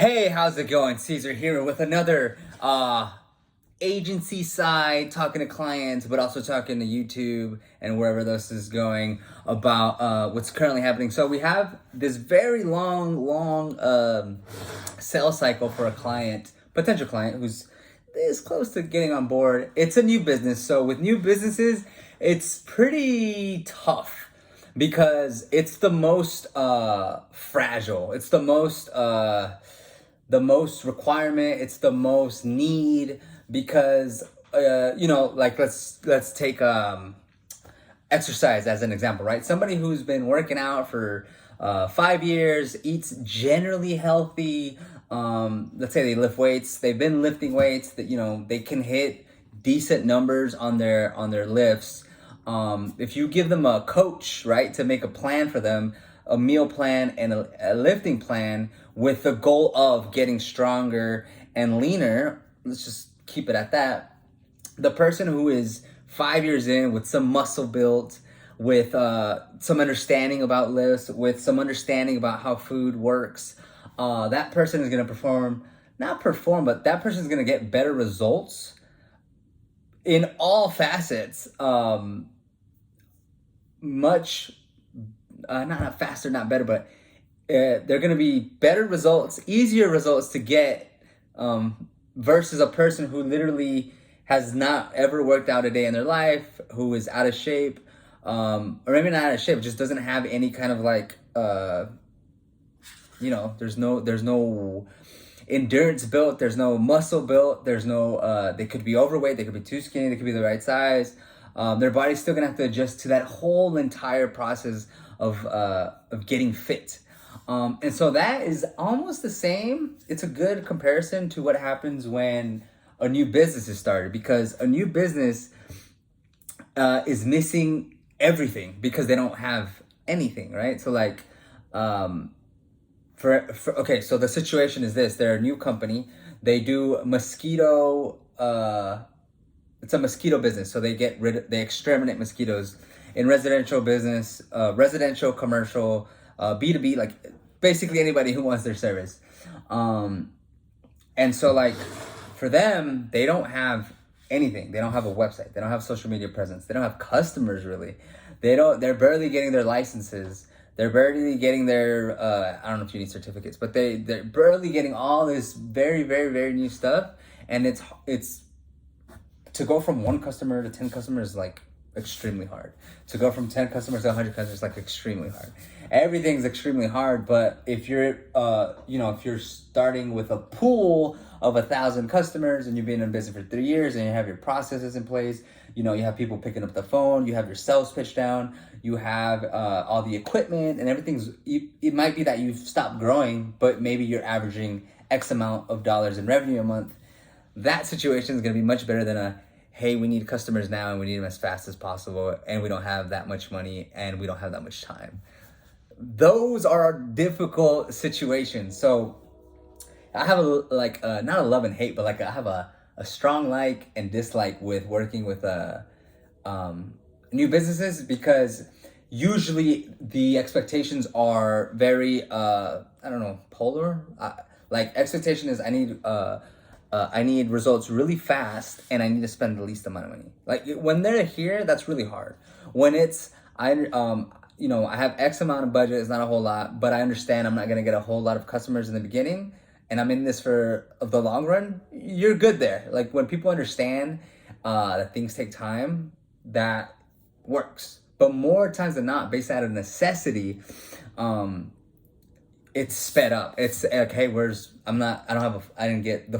Hey, how's it going? Caesar here with another agency side, talking to clients, but also talking to YouTube and wherever this is going about what's currently happening. So we have this very long sales cycle for a client, potential client who's this close to getting on board. It's a new business, so with new businesses, it's pretty tough because it's the most fragile. It's the most requirement. It's the most need because like let's take exercise as an example, right? Somebody who's been working out for 5 years, eats generally healthy. Let's say they lift weights. They've been lifting weights that they can hit decent numbers on their lifts. If you give them a coach, right, to make a plan for them, a meal plan and a lifting plan with the goal of getting stronger and leaner, let's just keep it at that. The person who is 5 years in with some muscle built, with some understanding about lifts, with some understanding about how food works, that person is going to but that person is going to get better results in all facets. Much not faster, not better, but they're going to be better results, easier results to get, versus a person who literally has not ever worked out a day in their life, who is out of shape, or maybe not out of shape, just doesn't have any kind of there's no endurance built, there's no muscle built, there's no, they could be overweight, they could be too skinny, they could be the right size. Their body's still gonna have to adjust to that whole entire process of getting fit. And so that is almost the same. It's a good comparison to what happens when a new business is started, because a new business is missing everything because they don't have anything, right? So okay, so the situation is this: they're a new company. They do mosquito. It's a mosquito business, so they exterminate mosquitoes in residential business, residential, commercial, B2B, like basically anybody who wants their service. And so for them, they don't have anything. They don't have a website. They don't have social media presence. They don't have customers really. They're barely getting their licenses. They're barely getting their, I don't know if you need certificates, but they're barely getting all this very, very, very new stuff. And it's to go from 1 customer to 10 customers is extremely hard. To go from 10 customers to 100 customers is extremely hard. Everything's extremely hard, but if you're if you're starting with a pool of 1,000 customers and you've been in business for 3 years and you have your processes in place, you have people picking up the phone, you have your sales pitch down, you have all the equipment and everything's, it might be that you've stopped growing, but maybe you're averaging X amount of dollars in revenue a month. That situation is going to be much better than hey, we need customers now and we need them as fast as possible and we don't have that much money and we don't have that much time. Those are difficult situations. So I have not a love and hate, but I have a strong like and dislike with working with new businesses, because usually the expectations are very polar. Expectation is I need results really fast and I need to spend the least amount of money. When they're here, that's really hard. When it's I have X amount of budget, it's not a whole lot, but I understand I'm not gonna get a whole lot of customers in the beginning and I'm in this for the long run, you're good there. When people understand that things take time, that works. But more times than not, based out of necessity, it's sped up. It's like, hey, the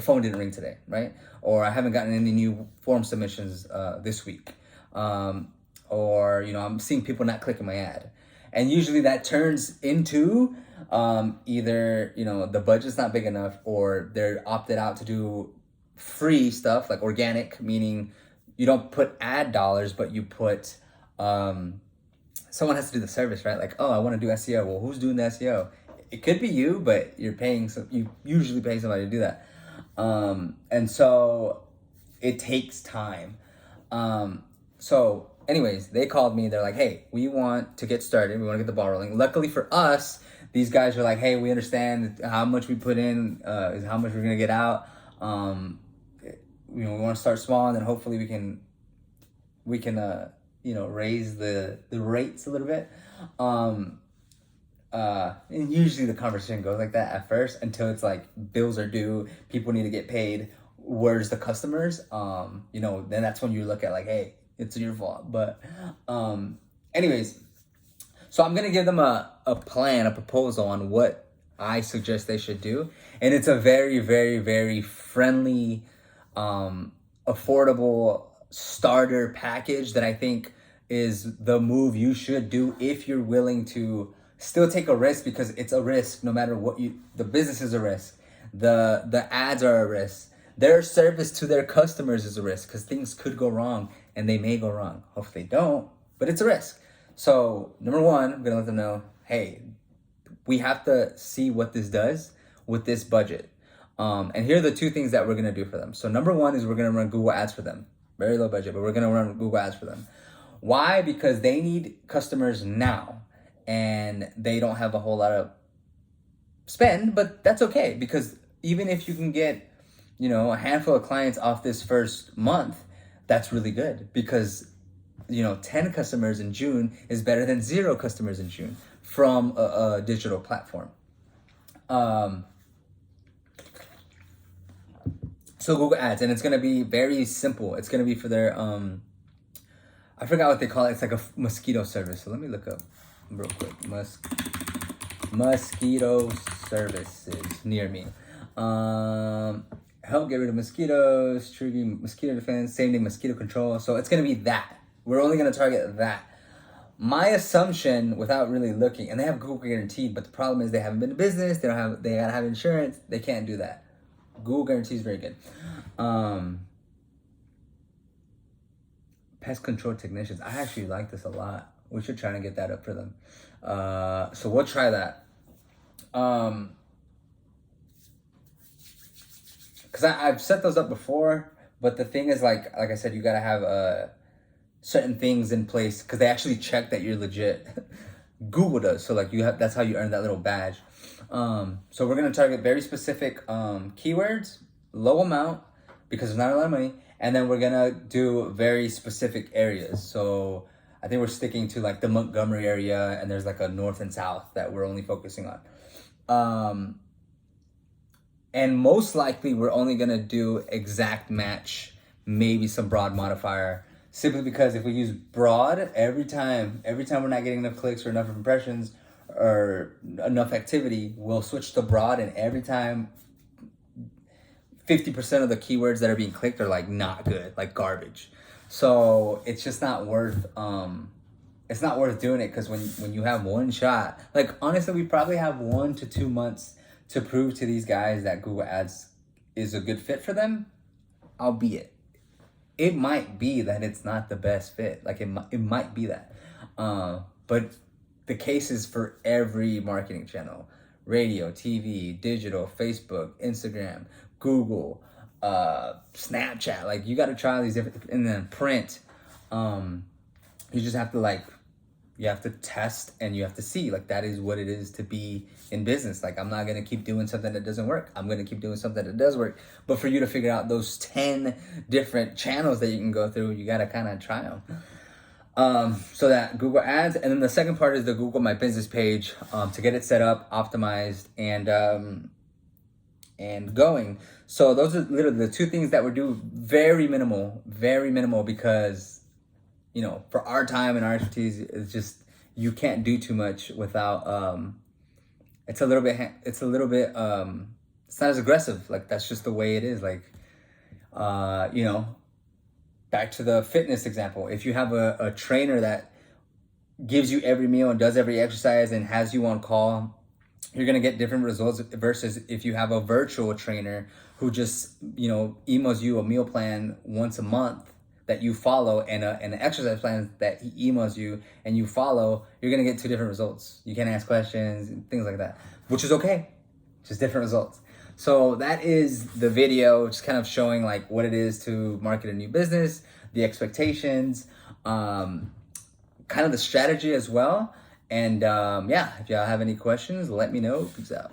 phone didn't ring today, right? Or I haven't gotten any new form submissions this week. Or, I'm seeing people not clicking my ad. And usually that turns into either, the budget's not big enough, or they're opted out to do free stuff, like organic, meaning you don't put ad dollars, but you put, someone has to do the service, right? I want to do SEO. Well, who's doing the SEO? It could be you, but you usually pay somebody to do that. And so it takes time. So anyways, they called me. They're like, hey, we want to get started. We want to get the ball rolling. Luckily for us, these guys are like, hey, we understand how much we put in is how much we're gonna get out. We want to start small, and then hopefully we can raise the rates a little bit. And usually the conversation goes like that at first until it's like bills are due, people need to get paid. Where's the customers? Then that's when you look at like, hey, it's your fault. But anyways, so I'm gonna give them a plan, a proposal on what I suggest they should do, and it's a very, very, very friendly, affordable starter package that I think is the move you should do if you're willing to still take a risk, because it's a risk no matter what the business is a risk, the ads are a risk, their service to their customers is a risk, because things could go wrong, and they may go wrong. Hopefully they don't, but it's a risk. So number one, I'm gonna let them know, hey, we have to see what this does with this budget. And here are the two things that we're gonna do for them. So number one is we're gonna run Google Ads for them. Very low budget, but we're gonna run Google Ads for them. Why? Because they need customers now, and they don't have a whole lot of spend, but that's okay, because even if you can get, a handful of clients off this first month, that's really good, because 10 customers in June is better than 0 customers in June from a digital platform. So Google Ads, and it's gonna be very simple. It's gonna be for their I forgot what they call it. It's like a mosquito service. So let me look up real quick. Mosquito services near me. Help get rid of mosquitoes, triggering mosquito defense, same day mosquito control. So it's gonna be that. We're only gonna target that. My assumption, without really looking, and they have Google Guaranteed, but the problem is they haven't been to business. They gotta have insurance. They can't do that. Google Guarantee is very good. Pest control technicians. I actually like this a lot. We should try to get that up for them. So we'll try that. Because I've set those up before, but the thing is, like I said, you gotta have certain things in place, because they actually check that you're legit. Google does. So that's how you earn that little badge. So we're gonna target very specific keywords, low amount, because there's not a lot of money, and then we're gonna do very specific areas. So I think we're sticking to like the Montgomery area, and there's like a north and south that we're only focusing on. And most likely we're only gonna do exact match, maybe some broad modifier, simply because if we use broad every time we're not getting enough clicks or enough impressions or enough activity, we'll switch to broad, and every time 50% of the keywords that are being clicked are like not good, like garbage. So it's just not worth doing it, because when you have one shot, like honestly, we probably have 1 to 2 months to prove to these guys that Google Ads is a good fit for them, albeit it might be that it's not the best fit. Like it might be that. But the case is for every marketing channel: radio, TV, digital, Facebook, Instagram, Google, Snapchat. Like you got to try these different, and then print. You just have to you have to test, and you have to see, like, that is what it is to be in business. Like, I'm not going to keep doing something that doesn't work. I'm going to keep doing something that does work. But for you to figure out those 10 different channels that you can go through, you got to kind of try them. So that Google Ads. And then the second part is the Google My Business page, to get it set up, optimized, and going. So those are literally the two things that we're doing. Very minimal, because for our time and our expertise, it's just, you can't do too much without, it's a little bit, it's not as aggressive. Like, that's just the way it is. Like, back to the fitness example. If you have a trainer that gives you every meal and does every exercise and has you on call, you're going to get different results versus if you have a virtual trainer who just, emails you a meal plan once a month that you follow, and an exercise plan that he emails you and you follow. You're going to get two different results. You can ask questions and things like that, which is okay. Just different results. So that is the video, just kind of showing like what it is to market a new business, the expectations, kind of the strategy as well. And yeah, if y'all have any questions, let me know. Peace out.